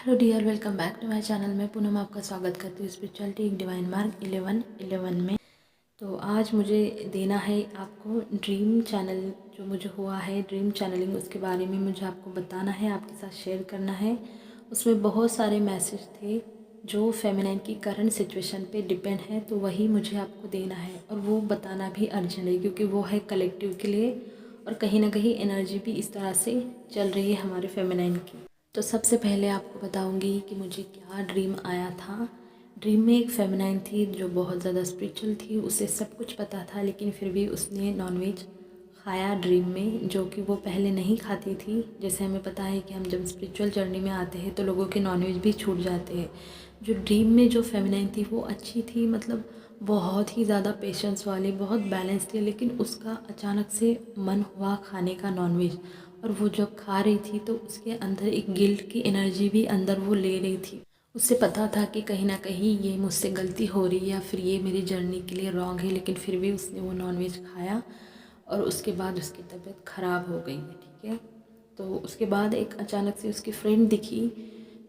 Hello dear, welcome back to my channel. मैं पूनम आपका स्वागत करती हूँ स्पिरिचुअलिटी एक डिवाइन मार्ग 11 में। तो आज मुझे देना है आपको ड्रीम चैनल, जो मुझे हुआ है ड्रीम चैनलिंग, उसके बारे में मुझे आपको बताना है, आपके साथ शेयर करना है। उसमें बहुत सारे मैसेज थे जो फेमिनाइन की करंट सिचुएशन पे डिपेंड है, तो वही मुझे आपको देना है और वो बताना भी अर्जेंट है, क्योंकि वो है कलेक्टिव के लिए और कहीं ना कहीं एनर्जी भी इस तरह से चल रही है हमारे फेमिनाइन की। तो सबसे पहले आपको बताऊंगी कि मुझे क्या ड्रीम आया था। ड्रीम में एक फेमिनाइन थी जो बहुत ज़्यादा स्पिरिचुअल थी, उसे सब कुछ पता था, लेकिन फिर भी उसने नॉनवेज खाया ड्रीम में, जो कि वो पहले नहीं खाती थी। जैसे हमें पता है कि हम जब स्पिरिचुअल जर्नी में आते हैं तो लोगों के नॉनवेज भी छूट जाते हैं। जो ड्रीम में जो फेमिनाइन थी वो अच्छी थी, मतलब बहुत ही ज़्यादा पेशेंस वाली, बहुत बैलेंस थी, लेकिन उसका अचानक से मन हुआ खाने का नॉनवेज, और वो जब खा रही थी तो उसके अंदर एक गिल्ट की एनर्जी भी अंदर वो ले रही थी। उसे पता था कि कहीं ना कहीं ये मुझसे गलती हो रही है या फिर ये मेरी जर्नी के लिए रॉन्ग है, लेकिन फिर भी उसने वो नॉनवेज खाया और उसके बाद उसकी तबीयत ख़राब हो गई है। ठीक है, तो उसके बाद एक अचानक से उसकी फ्रेंड दिखी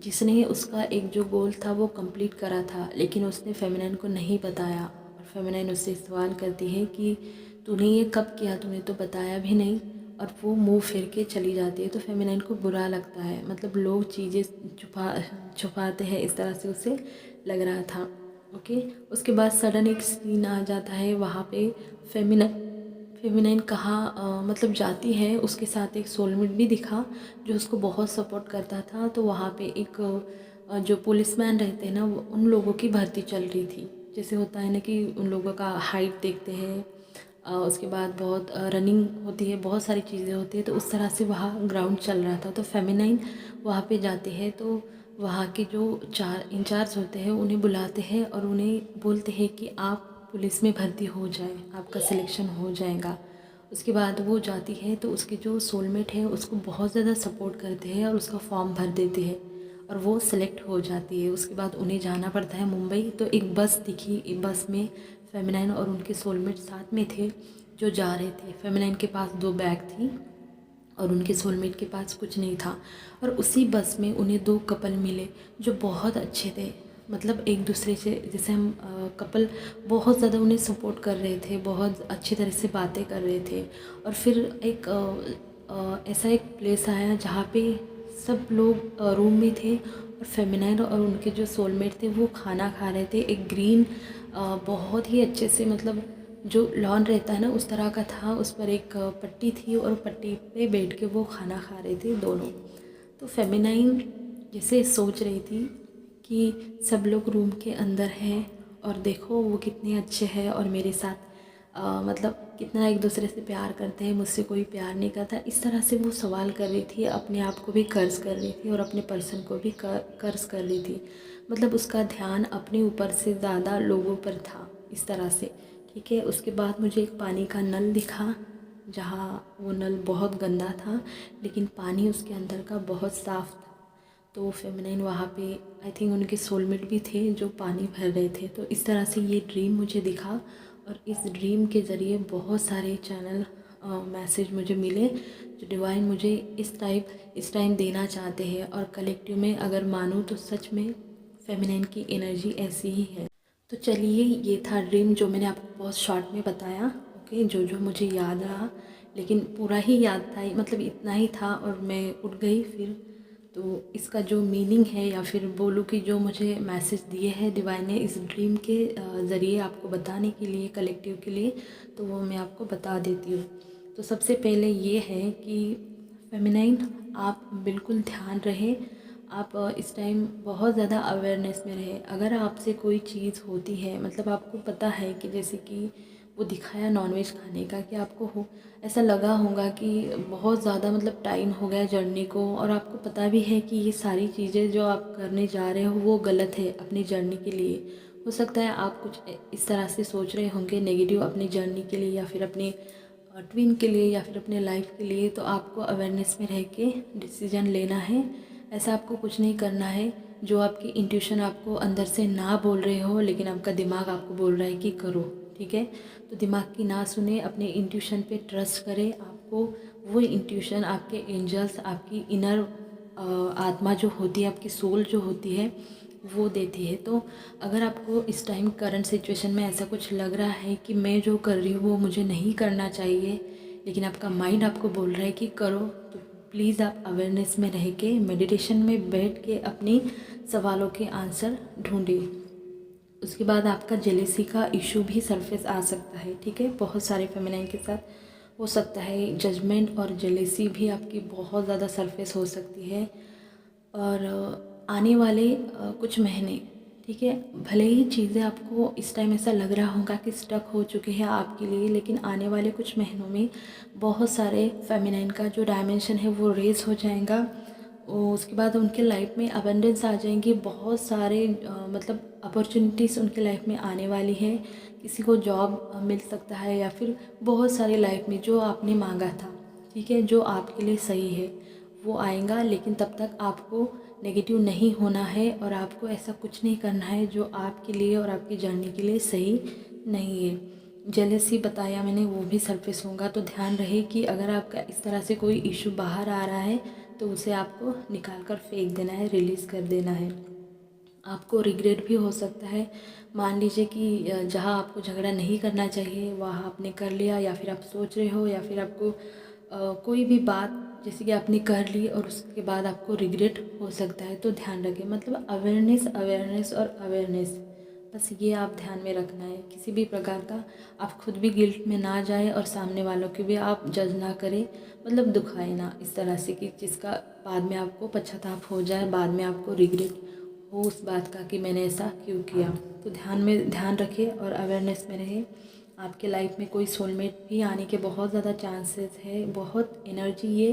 जिसने उसका एक जो गोल था वो कंप्लीट करा था, लेकिन उसने फेमिनाइन को नहीं बताया। और फेमिनाइन उससे सवाल करती है कि तूने ये कब किया, तूने तो बताया भी नहीं। और वो मुंह फेर के चली जाती है। तो फेमिनाइन को बुरा लगता है, मतलब लोग चीज़ें छुपाते हैं, इस तरह से उसे लग रहा था। ओके, उसके बाद सडन एक सीन आ जाता है वहाँ पे। फेमिनाइन फेमिनाइन कहाँ मतलब जाती है, उसके साथ एक सोलमेट भी दिखा जो उसको बहुत सपोर्ट करता था। तो वहाँ पे एक जो पुलिसमैन रहते हैं ना, उन लोगों की भर्ती चल रही थी। जैसे होता है ना कि उन लोगों का हाइट देखते हैं, उसके बाद बहुत रनिंग होती है, बहुत सारी चीज़ें होती है, तो उस तरह से वहाँ ग्राउंड चल रहा था। तो फेमिनाइन वहाँ पे जाते हैं, तो वहाँ के जो इंचार्ज होते हैं उन्हें बुलाते हैं और उन्हें बोलते हैं कि आप पुलिस में भर्ती हो जाए, आपका सिलेक्शन हो जाएगा। उसके बाद वो जाती है तो उसके जो सोलमेट है उसको बहुत ज़्यादा सपोर्ट करते हैं और उसका फॉर्म भर देते हैं और वो सिलेक्ट हो जाती है। उसके बाद उन्हें जाना पड़ता है मुंबई। तो एक बस दिखी, एक बस में फेमिनाइन और उनके सोलमेट साथ में थे जो जा रहे थे। फेमिनाइन के पास 2 बैग थी और उनके सोलमेट के पास कुछ नहीं था। और उसी बस में उन्हें 2 कपल मिले जो बहुत अच्छे थे, मतलब एक दूसरे से, जैसे हम कपल बहुत ज़्यादा उन्हें सपोर्ट कर रहे थे, बहुत अच्छी तरह से बातें कर रहे थे। और फिर एक ऐसा एक प्लेस आया जहाँ पे सब लोग रूम में थे और फेमिनाइन और उनके जो सोलमेट थे वो खाना खा रहे थे। एक ग्रीन बहुत ही अच्छे से, मतलब जो लॉन रहता है ना उस तरह का था, उस पर एक पट्टी थी और पट्टी पे बैठ के वो खाना खा रहे थे दोनों। तो फेमिनाइन जैसे सोच रही थी कि सब लोग रूम के अंदर हैं और देखो वो कितने अच्छे हैं और मेरे साथ मतलब कितना एक दूसरे से प्यार करते हैं, मुझसे कोई प्यार नहीं करता, इस तरह से वो सवाल कर रही थी। अपने आप को भी कर्ज कर रही थी और अपने पर्सन को भी कर्ज कर रही थी। मतलब उसका ध्यान अपने ऊपर से ज़्यादा लोगों पर था, इस तरह से। ठीक है, उसके बाद मुझे एक पानी का नल दिखा, जहाँ वो नल बहुत गंदा था लेकिन पानी उसके अंदर का बहुत साफ़ था। तो फेमिनाइन वहाँ पे, आई थिंक उनके सोलमेट भी थे जो पानी भर रहे थे। तो इस तरह से ये ड्रीम मुझे दिखा और इस ड्रीम के ज़रिए बहुत सारे चैनल मैसेज मुझे मिले जो डिवाइन मुझे इस टाइम देना चाहते हैं। और कलेक्टिव में अगर मानूँ तो सच में फेमिनाइन की एनर्जी ऐसी ही है। तो चलिए, ये था ड्रीम जो मैंने आपको बहुत शॉर्ट में बताया। ओके, जो जो मुझे याद रहा, लेकिन पूरा ही याद था, मतलब इतना ही था और मैं उठ गई फिर। तो इसका जो मीनिंग है, या फिर बोलूँ कि जो मुझे मैसेज दिए हैं डिवाइन ने इस ड्रीम के ज़रिए आपको बताने के लिए, कलेक्टिव के लिए, तो वो मैं आपको बता देती हूँ। तो सबसे पहले ये है कि फेमिनाइन, आप बिल्कुल ध्यान रहे, आप इस टाइम बहुत ज़्यादा अवेयरनेस में रहे। अगर आपसे कोई चीज़ होती है, मतलब आपको पता है कि जैसे कि वो दिखाया नॉनवेज खाने का, कि आपको हो ऐसा लगा होगा कि बहुत ज़्यादा मतलब टाइम हो गया जर्नी को, और आपको पता भी है कि ये सारी चीज़ें जो आप करने जा रहे हो वो गलत है अपनी जर्नी के लिए। हो सकता है आप कुछ इस तरह से सोच रहे होंगे नेगेटिव अपनी जर्नी के लिए, या फिर अपने ट्विन के लिए, या फिर अपने लाइफ के लिए। तो आपको अवेयरनेस में रह के डिसीजन लेना है। ऐसा आपको कुछ नहीं करना है जो आपकी इंट्यूशन आपको अंदर से ना बोल रहे हो, लेकिन आपका दिमाग आपको बोल रहा है कि करो। ठीक है, तो दिमाग की ना सुने, अपने इंट्यूशन पे ट्रस्ट करें। आपको वो इंट्यूशन, आपके एंजल्स, आपकी इनर आत्मा जो होती है, आपकी सोल जो होती है वो देती है। तो अगर आपको इस टाइम करंट सिचुएशन में ऐसा कुछ लग रहा है कि मैं जो कर रही हूँ वो मुझे नहीं करना चाहिए, लेकिन आपका माइंड आपको बोल रहा है कि करो, तो प्लीज़ आप अवेयरनेस में रह के मेडिटेशन में बैठ के अपनी सवालों के आंसर ढूंढिए। उसके बाद आपका जेलेसी का इशू भी सरफेस आ सकता है, ठीक है, बहुत सारे फेमिनाइन के साथ हो सकता है। जजमेंट और जेलेसी भी आपकी बहुत ज़्यादा सरफेस हो सकती है। और आने वाले कुछ महीने, ठीक है, भले ही चीज़ें आपको इस टाइम ऐसा लग रहा होगा कि स्टक हो चुकी है आपके लिए, लेकिन आने वाले कुछ महीनों में बहुत सारे फेमिनाइन का जो डायमेंशन है वो रेज हो जाएगा। उसके बाद उनके लाइफ में अबंडेंस आ जाएंगी, बहुत सारे मतलब अपॉर्चुनिटीज़ उनके लाइफ में आने वाली है। किसी को जॉब मिल सकता है, या फिर बहुत सारे लाइफ में जो आपने मांगा था, ठीक है, जो आपके लिए सही है वो आएगा। लेकिन तब तक आपको नेगेटिव नहीं होना है और आपको ऐसा कुछ नहीं करना है जो आपके लिए और आपकी जर्नी के लिए सही नहीं है। जेलसी बताया मैंने, वो भी सरफेस होगा, तो ध्यान रहे कि अगर आपका इस तरह से कोई इशू बाहर आ रहा है तो उसे आपको निकाल कर फेंक देना है, रिलीज़ कर देना है। आपको रिग्रेट भी हो सकता है। मान लीजिए कि जहाँ आपको झगड़ा नहीं करना चाहिए वहाँ आपने कर लिया, या फिर आप सोच रहे हो, या फिर आपको कोई भी बात जैसे कि आपने कर ली और उसके बाद आपको रिग्रेट हो सकता है। तो ध्यान रखें, मतलब अवेयरनेस, अवेयरनेस और अवेयरनेस, बस ये आप ध्यान में रखना है। किसी भी प्रकार का आप खुद भी गिल्ट में ना जाए और सामने वालों की भी आप जज ना करें, मतलब दुखाए ना इस तरह से कि जिसका बाद में आपको पश्चाताप हो जाए, बाद में आपको रिग्रेट हो उस बात का कि मैंने ऐसा क्यों किया। तो ध्यान रखिए और अवेयरनेस में रहे। आपके लाइफ में कोई सोलमेट भी आने के बहुत ज़्यादा चांसेस है, बहुत एनर्जी ये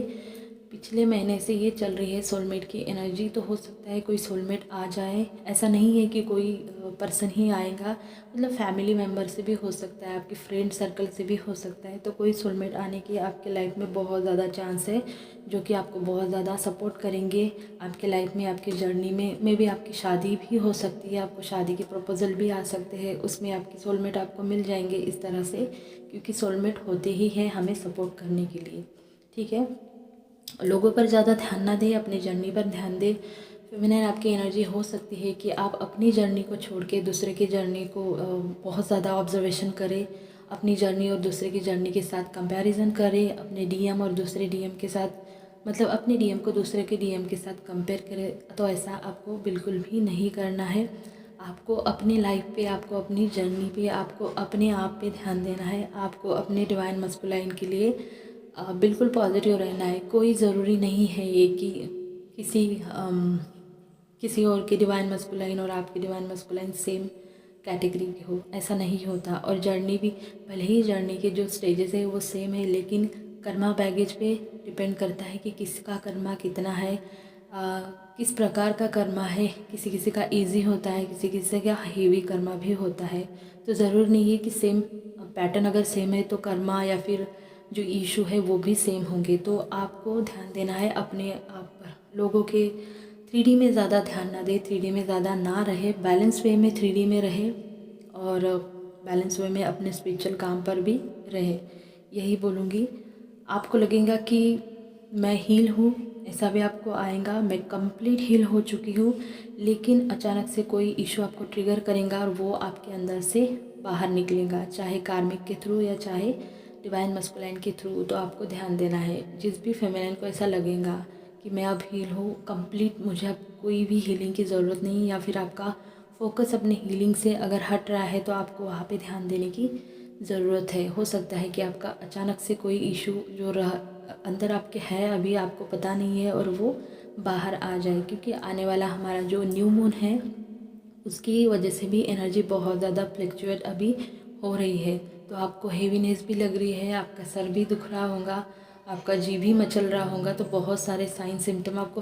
पिछले महीने से ये चल रही है सोलमेट की एनर्जी। तो हो सकता है कोई सोलमेट आ जाए, ऐसा नहीं है कि कोई पर्सन ही आएगा, मतलब फैमिली मेम्बर से भी हो सकता है, आपके फ्रेंड सर्कल से भी हो सकता है। तो कोई सोलमेट आने की आपके लाइफ में बहुत ज़्यादा चांस है, जो कि आपको बहुत ज़्यादा सपोर्ट करेंगे आपके लाइफ में, आपकी जर्नी में भी आपकी शादी भी हो सकती है, आपको शादी के प्रपोजल भी आ सकते हैं, उसमें आपके सोलमेट आपको मिल जाएंगे इस तरह से, क्योंकि सोलमेट होते ही हैं हमें सपोर्ट करने के लिए, ठीक है। लोगों पर ज़्यादा ध्यान ना दें, अपनी जर्नी पर ध्यान दें। फेमिनाइन आपकी एनर्जी हो सकती है कि आप अपनी जर्नी को छोड़ के दूसरे की जर्नी को बहुत ज़्यादा ऑब्जर्वेशन करें, अपनी जर्नी और दूसरे की जर्नी के साथ कंपैरिजन करें, अपने डीएम और दूसरे डीएम के साथ, मतलब अपने डीएम को दूसरे के डीएम के साथ कंपेयर करें। तो ऐसा आपको बिल्कुल भी नहीं करना है। आपको अपनी लाइफ पे, आपको अपनी जर्नी पे, आपको अपने आप पे ध्यान देना है। आपको अपने डिवाइन मस्कुलाइन के लिए बिल्कुल पॉजिटिव रहना है। कोई ज़रूरी नहीं है ये कि किसी और की डिवाइन मस्कुलाइन और आपकी डिवाइन मस्कुलाइन सेम कैटेगरी की हो, ऐसा नहीं होता। और जर्नी भी, भले ही जर्नी के जो स्टेजेस है वो सेम है, लेकिन कर्मा बैगेज पे डिपेंड करता है कि किसका कर्मा कितना है, किस प्रकार का कर्मा है। किसी किसी का इजी होता है, किसी किसी का हेवी कर्मा भी होता है। तो ज़रूर नहीं है कि सेम पैटर्न अगर सेम है तो कर्मा या फिर जो इशू है वो भी सेम होंगे। तो आपको ध्यान देना है अपने आप पर। लोगों के 3D में ज़्यादा ध्यान ना दे, 3D में ज़्यादा ना रहे, बैलेंस वे में 3D में रहे, और बैलेंस वे में अपने स्पिरिचुअल काम पर भी रहे। यही बोलूँगी। आपको लगेगा कि मैं हील हूँ, ऐसा भी आपको आएगा, मैं कंप्लीट हील हो चुकी हूँ, लेकिन अचानक से कोई इशू आपको ट्रिगर करेगा और वो आपके अंदर से बाहर निकलेगा, चाहे कार्मिक के थ्रू या चाहे डिवाइन मस्कुलाइन के थ्रू। तो आपको ध्यान देना है। जिस भी फेमिनाइन को ऐसा लगेगा कि मैं अब हील हूँ कंप्लीट, मुझे अब कोई भी हीलिंग की ज़रूरत नहीं, या फिर आपका फोकस अपने हीलिंग से अगर हट रहा है, तो आपको वहाँ पे ध्यान देने की ज़रूरत है। हो सकता है कि आपका अचानक से कोई इशू जो अंदर आपके है अभी आपको पता नहीं है, और वो बाहर आ जाए, क्योंकि आने वाला हमारा जो न्यू मून है उसकी वजह से भी एनर्जी बहुत ज़्यादा फ्लक्चुएट अभी हो रही है। तो आपको हेवीनेस भी लग रही है, आपका सर भी दुख रहा होगा, आपका जी भी मचल रहा होगा। तो बहुत सारे साइन सिम्टम आपको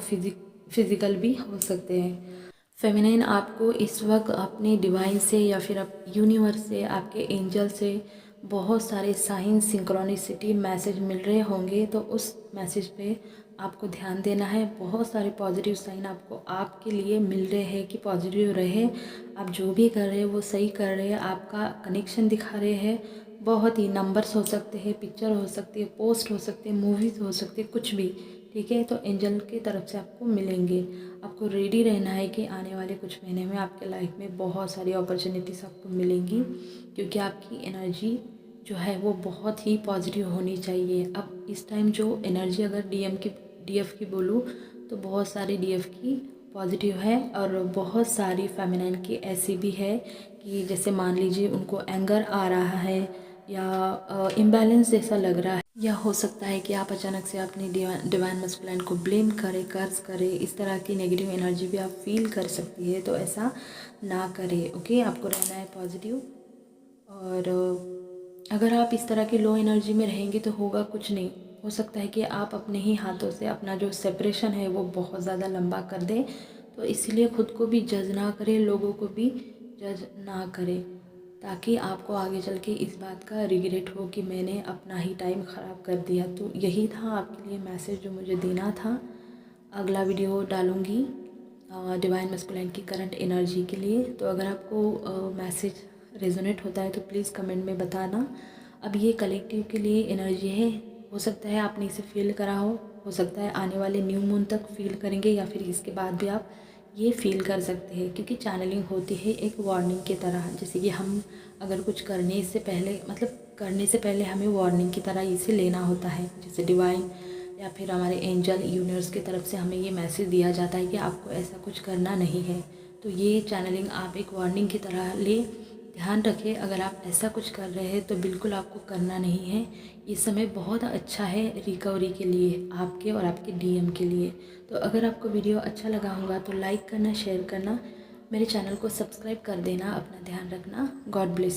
फिजिकल भी हो सकते हैं। फेमिनाइन आपको इस वक्त अपने डिवाइन से या फिर आप यूनिवर्स से, आपके एंजल से बहुत सारे साइन, सिंक्रोनिसिटी मैसेज मिल रहे होंगे। तो उस मैसेज पे आपको ध्यान देना है। बहुत सारे पॉजिटिव साइन आपको आपके लिए मिल रहे हैं कि पॉजिटिव रहे, आप जो भी कर रहे हैं वो सही कर रहे हैं, आपका कनेक्शन दिखा रहे हैं। बहुत ही नंबर्स हो सकते हैं, पिक्चर हो सकती है, पोस्ट हो सकती है, मूवीज़ हो सकती है, कुछ भी, ठीक है। तो एंजल की तरफ से आपको मिलेंगे। आपको रेडी रहना है कि आने वाले कुछ महीने में आपके लाइफ में बहुत सारी अपॉर्चुनिटीज़ आपको मिलेंगी, क्योंकि आपकी एनर्जी जो है वो बहुत ही पॉजिटिव होनी चाहिए। अब इस टाइम जो एनर्जी अगर डीएफ की बोलूँ तो बहुत सारी डीएफ की पॉजिटिव है, और बहुत सारी फेमिनाइन की ऐसी भी है कि जैसे मान लीजिए उनको एंगर आ रहा है या इम्बैलेंस जैसा लग रहा है, या हो सकता है कि आप अचानक से अपने डिवाइन मस्कुलाइन को ब्लेम करें, कर्ज करें। इस तरह की नेगेटिव एनर्जी भी आप फील कर सकती है, तो ऐसा ना करें। ओके, आपको रहना है पॉजिटिव। और अगर आप इस तरह की लो एनर्जी में रहेंगे तो होगा कुछ नहीं। हो सकता है कि आप अपने ही हाथों से अपना जो सेपरेशन है वो बहुत ज़्यादा लंबा कर दें। तो इसीलिए ख़ुद को भी जज ना करें, लोगों को भी जज ना करें, ताकि आपको आगे चल के इस बात का रिग्रेट हो कि मैंने अपना ही टाइम ख़राब कर दिया। तो यही था आपके लिए मैसेज जो मुझे देना था। अगला वीडियो डालूँगी डिवाइन मस्कुलाइन की करंट एनर्जी के लिए। तो अगर आपको मैसेज रेजोनेट होता है तो प्लीज़ कमेंट में बताना। अब ये कलेक्टिव के लिए एनर्जी है, हो सकता है आपने इसे फील करा हो सकता है आने वाले न्यू मून तक फील करेंगे, या फिर इसके बाद भी आप ये फील कर सकते हैं, क्योंकि चैनलिंग होती है एक वार्निंग की तरह। जैसे कि हम अगर कुछ करने से पहले हमें वार्निंग की तरह इसे लेना होता है। जैसे डिवाइन या फिर हमारे एंजल यूनिवर्स की तरफ से हमें ये मैसेज दिया जाता है कि आपको ऐसा कुछ करना नहीं है। तो ये चैनलिंग आप एक वार्निंग की तरह ले। ध्यान रखें, अगर आप ऐसा कुछ कर रहे हैं तो बिल्कुल आपको करना नहीं है। ये समय बहुत अच्छा है रिकवरी के लिए, आपके और आपके डीएम के लिए। तो अगर आपको वीडियो अच्छा लगा होगा तो लाइक करना, शेयर करना, मेरे चैनल को सब्सक्राइब कर देना। अपना ध्यान रखना। God bless.